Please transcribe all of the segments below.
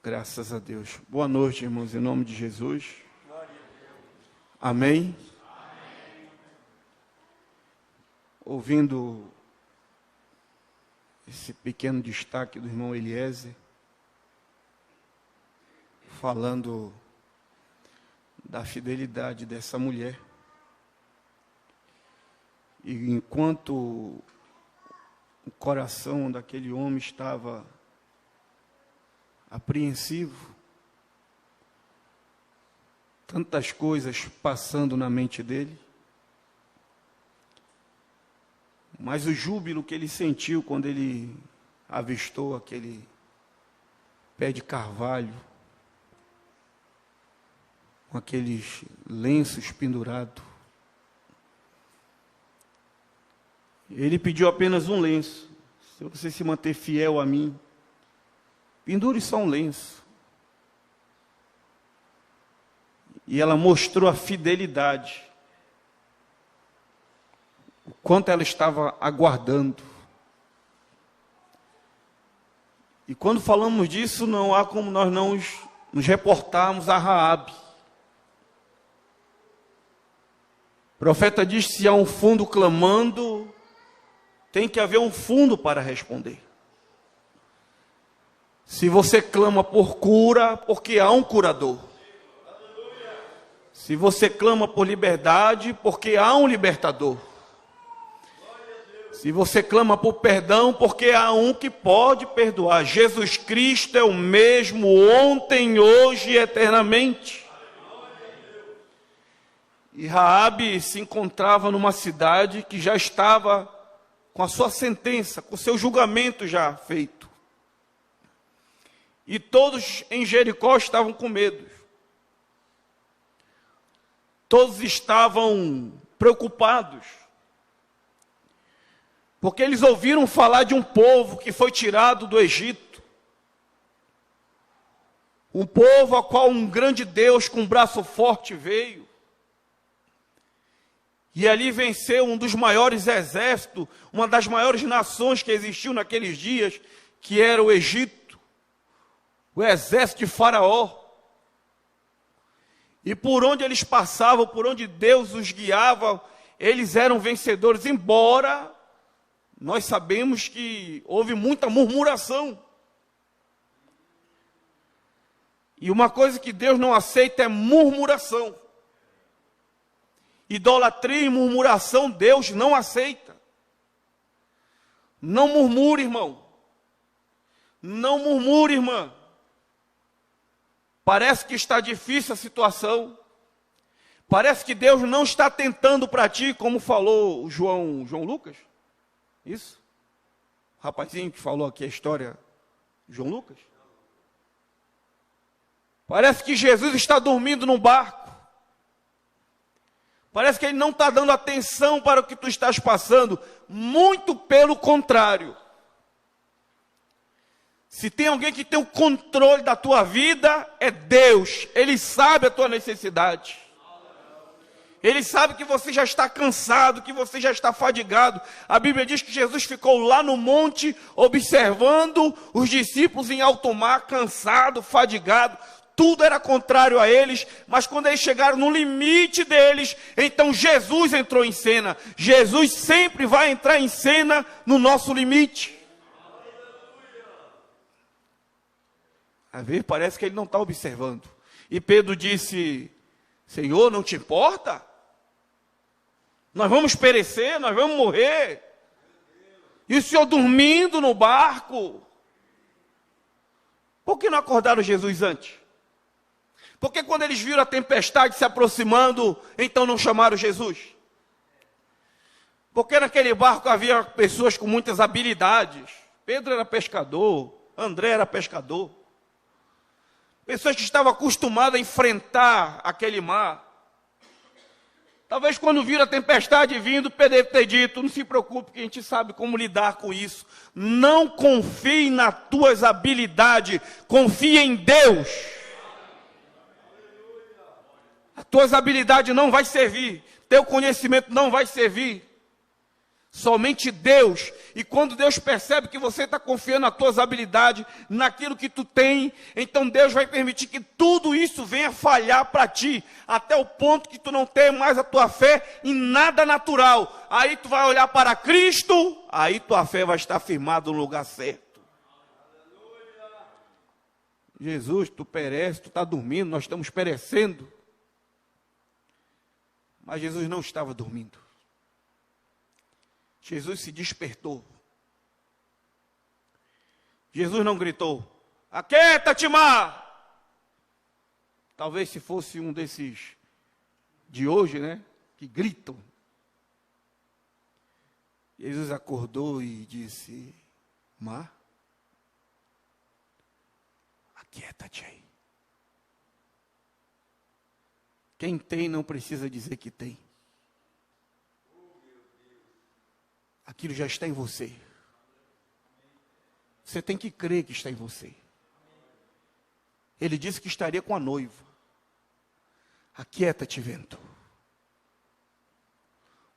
Graças a Deus. Boa noite, irmãos, em nome de Jesus. Amém. Ouvindo esse pequeno destaque do irmão Eliezer, falando da fidelidade dessa mulher. E enquanto o coração daquele homem estava apreensivo, tantas coisas passando na mente dele, mas o júbilo que ele sentiu quando ele avistou aquele pé de carvalho, com aqueles lenços pendurados, ele pediu apenas um lenço. Se você se manter fiel a mim, pendure só um lenço. E ela mostrou a fidelidade, o quanto ela estava aguardando. E quando falamos disso, não há como nós não nos reportarmos a Raabe. O profeta diz que se há um fundo clamando, tem que haver um fundo para responder. Se você clama por cura, porque há um curador. Se você clama por liberdade, porque há um libertador. Se você clama por perdão, porque há um que pode perdoar. Jesus Cristo é o mesmo ontem, hoje e eternamente. E Raabe se encontrava numa cidade que já estava com a sua sentença, com o seu julgamento já feito. E todos em Jericó estavam com medo. Todos estavam preocupados. Porque eles ouviram falar de um povo que foi tirado do Egito. Um povo a qual um grande Deus com um braço forte veio. E ali venceu um dos maiores exércitos, uma das maiores nações que existiu naqueles dias, que era o Egito, o exército de Faraó. E por onde eles passavam, por onde Deus os guiava, eles eram vencedores, embora nós sabemos que houve muita murmuração. E uma coisa que Deus não aceita é murmuração. Idolatria e murmuração Deus não aceita. Não murmure, irmão. Não murmure, irmã. Parece que está difícil a situação. Parece que Deus não está atentando para ti, como falou o João Lucas. Isso? O rapazinho que falou aqui a história, João Lucas. Parece que Jesus está dormindo num barco. Parece que Ele não está dando atenção para o que tu estás passando. Muito pelo contrário. Se tem alguém que tem o controle da tua vida, é Deus. Ele sabe a tua necessidade. Ele sabe que você já está cansado, que você já está fadigado. A Bíblia diz que Jesus ficou lá no monte, observando os discípulos em alto mar, cansado, fadigado. Tudo era contrário a eles, mas quando eles chegaram no limite deles, então Jesus entrou em cena. Jesus sempre vai entrar em cena no nosso limite. Às vezes parece que ele não está observando. E Pedro disse: Senhor, não te importa? Nós vamos perecer, nós vamos morrer. E o Senhor dormindo no barco. Por que não acordaram Jesus antes? Porque quando eles viram a tempestade se aproximando, então não chamaram Jesus? Porque naquele barco havia pessoas com muitas habilidades. Pedro era pescador, André era pescador. Pessoas que estavam acostumadas a enfrentar aquele mar. Talvez quando viram a tempestade vindo, Pedro deve ter dito: não se preocupe, que a gente sabe como lidar com isso. Não confie nas tuas habilidades, confie em Deus. As tuas habilidades não vai servir, teu conhecimento não vai servir. Somente Deus. E quando Deus percebe que você está confiando nas tuas habilidades, naquilo que tu tem, então Deus vai permitir que tudo isso venha falhar para ti, até o ponto que tu não tenha mais a tua fé em nada natural. Aí tu vai olhar para Cristo, aí tua fé vai estar firmada no lugar certo. Jesus, tu pereces, tu está dormindo, nós estamos perecendo. Mas Jesus não estava dormindo. Jesus se despertou. Jesus não gritou: aquieta-te, mar! Talvez se fosse um desses de hoje, né? Que gritam. Jesus acordou e disse: mar, aquieta-te aí. Quem tem não precisa dizer que tem. Aquilo já está em você. Você tem que crer que está em você. Ele disse que estaria com a noiva. Aquieta-te, vento.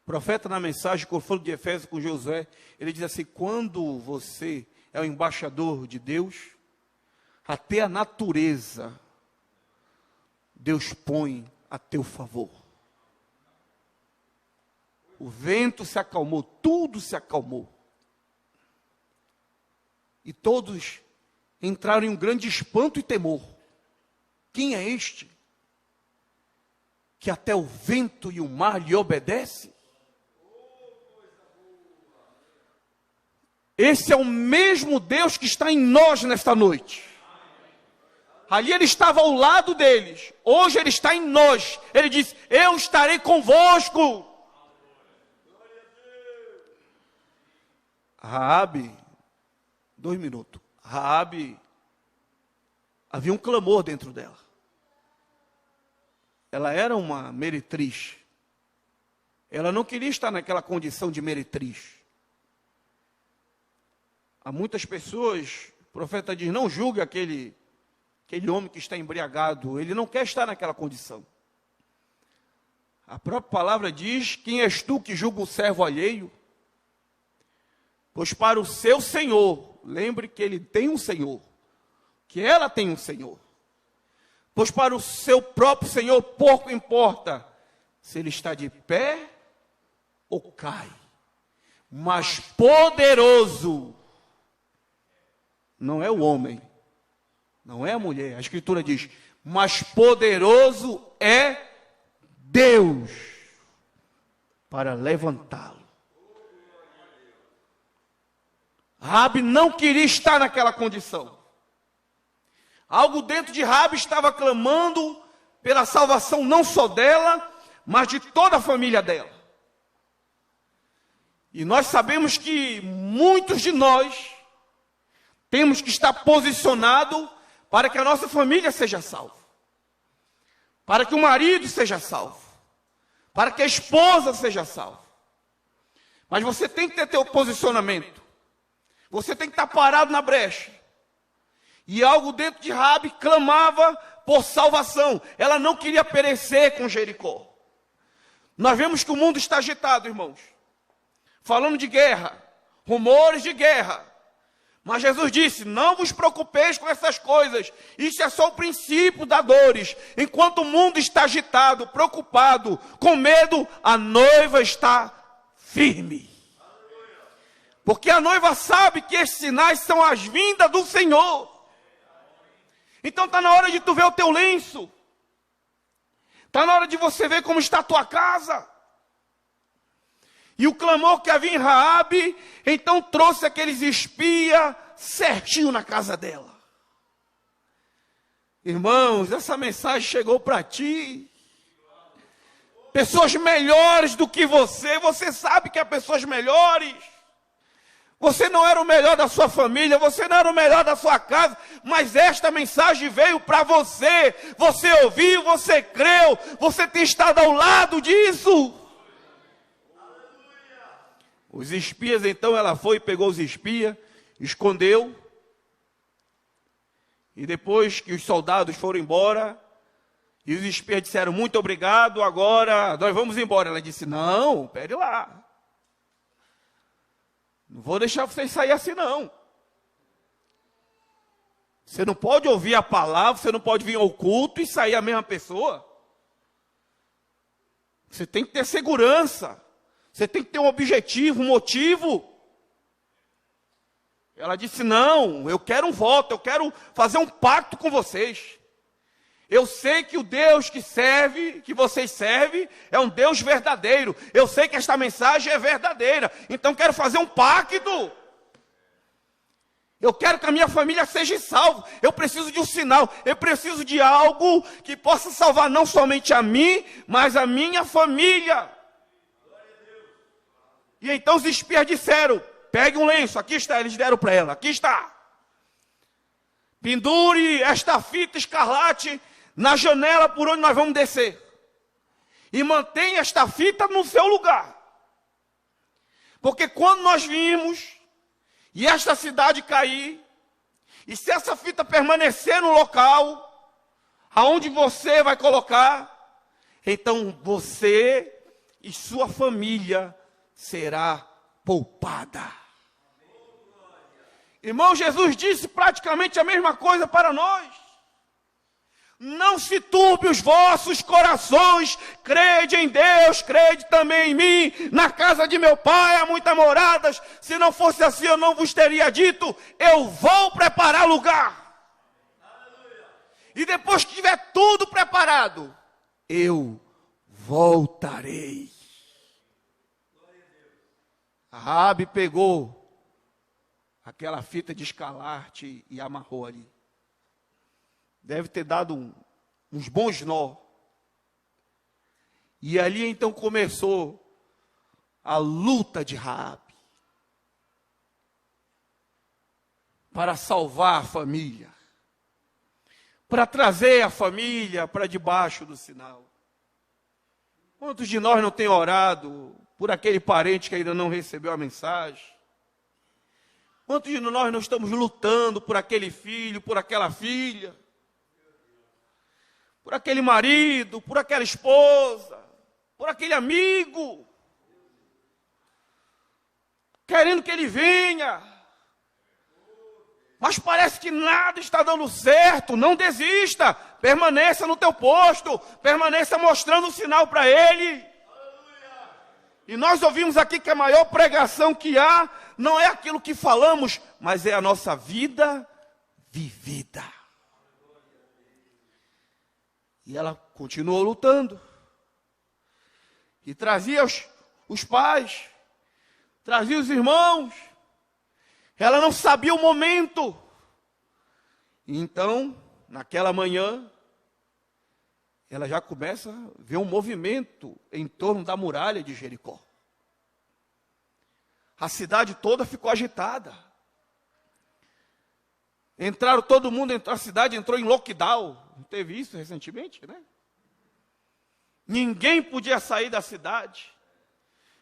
O profeta, na mensagem que eu falo de Efésios com Josué, ele diz assim: quando você é o embaixador de Deus, até a natureza Deus põe a teu favor. O vento se acalmou, tudo se acalmou. E todos entraram em um grande espanto e temor. Quem é este que até o vento e o mar lhe obedecem? Esse é o mesmo Deus que está em nós nesta noite. Ali ele estava ao lado deles, hoje ele está em nós. Ele diz: eu estarei convosco. Raabe, 2 minutos. Raabe, havia um clamor dentro dela. Ela era uma meretriz. Ela não queria estar naquela condição de meretriz. Há muitas pessoas, o profeta diz: não julgue aquele homem que está embriagado. Ele não quer estar naquela condição. A própria palavra diz: quem és tu que julga o servo alheio? Pois para o seu Senhor, lembre que ele tem um Senhor, que ela tem um Senhor. Pois para o seu próprio Senhor pouco importa se ele está de pé ou cai. Mas poderoso não é o homem, não é a mulher. A Escritura diz: mas poderoso é Deus para levantá-lo. Raabe não queria estar naquela condição. Algo dentro de Raabe estava clamando pela salvação não só dela, mas de toda a família dela. E nós sabemos que muitos de nós temos que estar posicionados para que a nossa família seja salva, para que o marido seja salvo, para que a esposa seja salva. Mas você tem que ter teu posicionamento. Você tem que estar parado na brecha. E algo dentro de Raabe clamava por salvação. Ela não queria perecer com Jericó. Nós vemos que o mundo está agitado, irmãos. Falando de guerra, rumores de guerra. Mas Jesus disse: não vos preocupeis com essas coisas. Isso é só o princípio das dores. Enquanto o mundo está agitado, preocupado, com medo, a noiva está firme. Porque a noiva sabe que esses sinais são as vindas do Senhor. Então está na hora de tu ver o teu lenço. Está na hora de você ver como está a tua casa. E o clamor que havia em Raabe, então trouxe aqueles espias certinho na casa dela. Irmãos, essa mensagem chegou para ti. Pessoas melhores do que você sabe que há pessoas melhores. Você não era o melhor da sua família, você não era o melhor da sua casa, mas esta mensagem veio para você. Você ouviu, você creu, você tem estado ao lado disso. Os espias, então, ela foi, pegou os espias, escondeu. E depois que os soldados foram embora, e os espias disseram: muito obrigado, agora nós vamos embora. Ela disse: não, pere lá. Não vou deixar vocês sair assim, não. Você não pode ouvir a palavra, você não pode vir ao culto e sair a mesma pessoa. Você tem que ter segurança. Você tem que ter um objetivo, um motivo. Ela disse, não, eu quero um voto, eu quero fazer um pacto com vocês. Eu sei que o Deus que vocês servem, é um Deus verdadeiro. Eu sei que esta mensagem é verdadeira. Então quero fazer um pacto. Eu quero que a minha família seja salva. Eu preciso de um sinal. Eu preciso de algo que possa salvar não somente a mim, mas a minha família. E então os espias disseram, pegue um lenço, aqui está, eles deram para ela, aqui está. Pendure esta fita escarlate na janela por onde nós vamos descer. E mantenha esta fita no seu lugar. Porque quando nós vimos, e esta cidade cair, e se essa fita permanecer no local, aonde você vai colocar, então você e sua família será poupada. Irmão, Jesus disse praticamente a mesma coisa para nós. Não se turbe os vossos corações, crede em Deus, crede também em mim. Na casa de meu pai há muitas moradas. Se não fosse assim, eu não vos teria dito, eu vou preparar lugar. E depois que tiver tudo preparado, eu voltarei. A Raabe pegou aquela fita de escarlate e amarrou ali. Deve ter dado uns bons nó. E ali então começou a luta de Raabe para salvar a família, para trazer a família para debaixo do sinal. Quantos de nós não tem orado por aquele parente que ainda não recebeu a mensagem? Quantos de nós não estamos lutando por aquele filho, por aquela filha? Por aquele marido, por aquela esposa, por aquele amigo, querendo que ele venha, mas parece que nada está dando certo. Não desista, permaneça no teu posto, permaneça mostrando o sinal para ele. E nós ouvimos aqui que a maior pregação que há não é aquilo que falamos, mas é a nossa vida vivida. E ela continuou lutando. E trazia os pais, trazia os irmãos. Ela não sabia o momento. E então, naquela manhã, ela já começa a ver um movimento em torno da muralha de Jericó. A cidade toda ficou agitada. Entraram, todo mundo, a cidade entrou em lockdown. Não teve isso recentemente, né? Ninguém podia sair da cidade.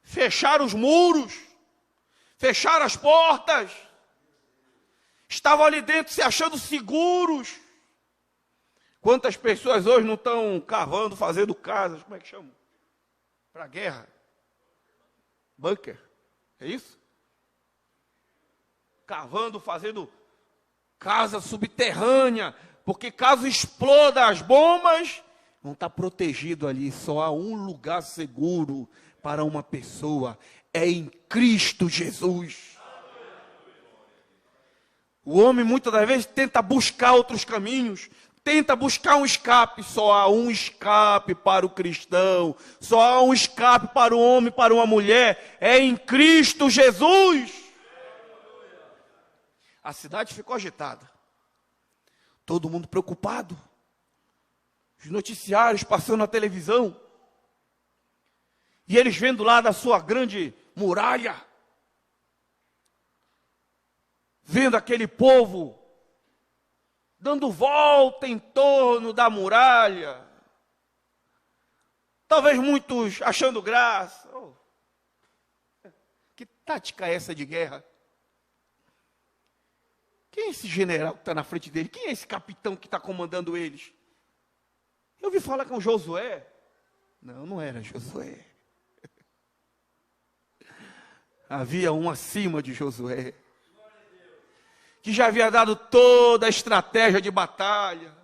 Fecharam os muros. Fecharam as portas. Estavam ali dentro se achando seguros. Quantas pessoas hoje não estão cavando, fazendo casas, como é que chama? Para a guerra. Bunker. É isso? Cavando, fazendo casa subterrânea, porque caso exploda as bombas, não está protegido ali. Só há um lugar seguro para uma pessoa, é em Cristo Jesus. O homem muitas das vezes tenta buscar outros caminhos, tenta buscar um escape. Só há um escape para o cristão, só há um escape para o homem, para uma mulher, é em Cristo Jesus. A cidade ficou agitada. Todo mundo preocupado. Os noticiários passando na televisão. E eles vendo lá da sua grande muralha. Vendo aquele povo dando volta em torno da muralha. Talvez muitos achando graça. Oh, que tática é essa de guerra? Quem é esse general que está na frente dele? Quem é esse capitão que está comandando eles? Eu ouvi falar com Josué. Não, não era Josué. havia um acima de Josué, que já havia dado toda a estratégia de batalha,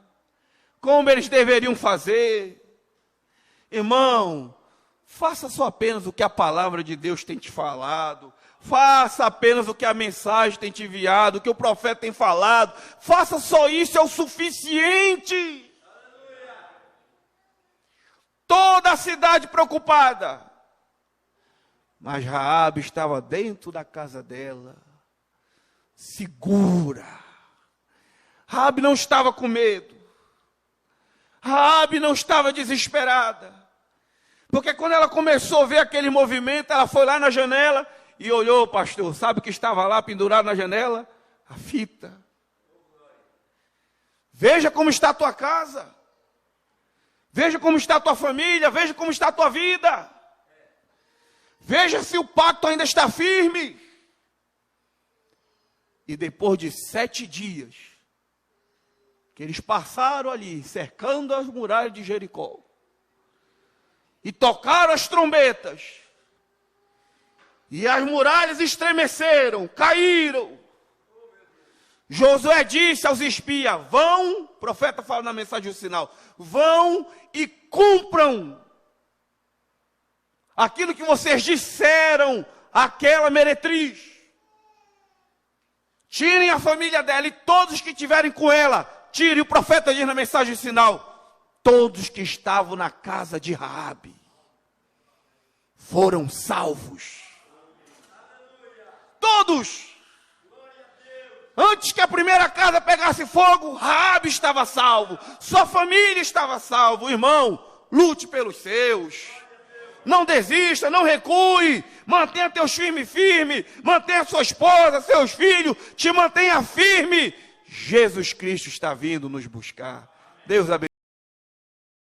como eles deveriam fazer. Irmão, faça só apenas o que a palavra de Deus tem te falado. Faça apenas o que a mensagem tem te enviado, o que o profeta tem falado. Faça só isso, é o suficiente. Toda a cidade preocupada. Mas Raabe estava dentro da casa dela, segura. Raabe não estava com medo. Raabe não estava desesperada. Porque quando ela começou a ver aquele movimento, ela foi lá na janela e olhou, pastor, sabe o que estava lá pendurado na janela? A fita. Veja como está a tua casa. Veja como está a tua família. Veja como está a tua vida. Veja se o pacto ainda está firme. E depois de 7 dias, que eles passaram ali, cercando as muralhas de Jericó, e tocaram as trombetas, e as muralhas estremeceram, caíram. Josué disse aos espias: vão, o profeta fala na mensagem do sinal, vão e cumpram aquilo que vocês disseram àquela meretriz. Tirem a família dela e todos que estiverem com ela. Tire, o profeta diz na mensagem do sinal, todos que estavam na casa de Raabe foram salvos. Todos. Antes que a primeira casa pegasse fogo, Raabe estava salvo. Sua família estava salvo. Irmão, lute pelos seus. Não desista, não recue. Mantenha teus filhos firme. Mantenha sua esposa, seus filhos. Te mantenha firme. Jesus Cristo está vindo nos buscar. Deus abençoe.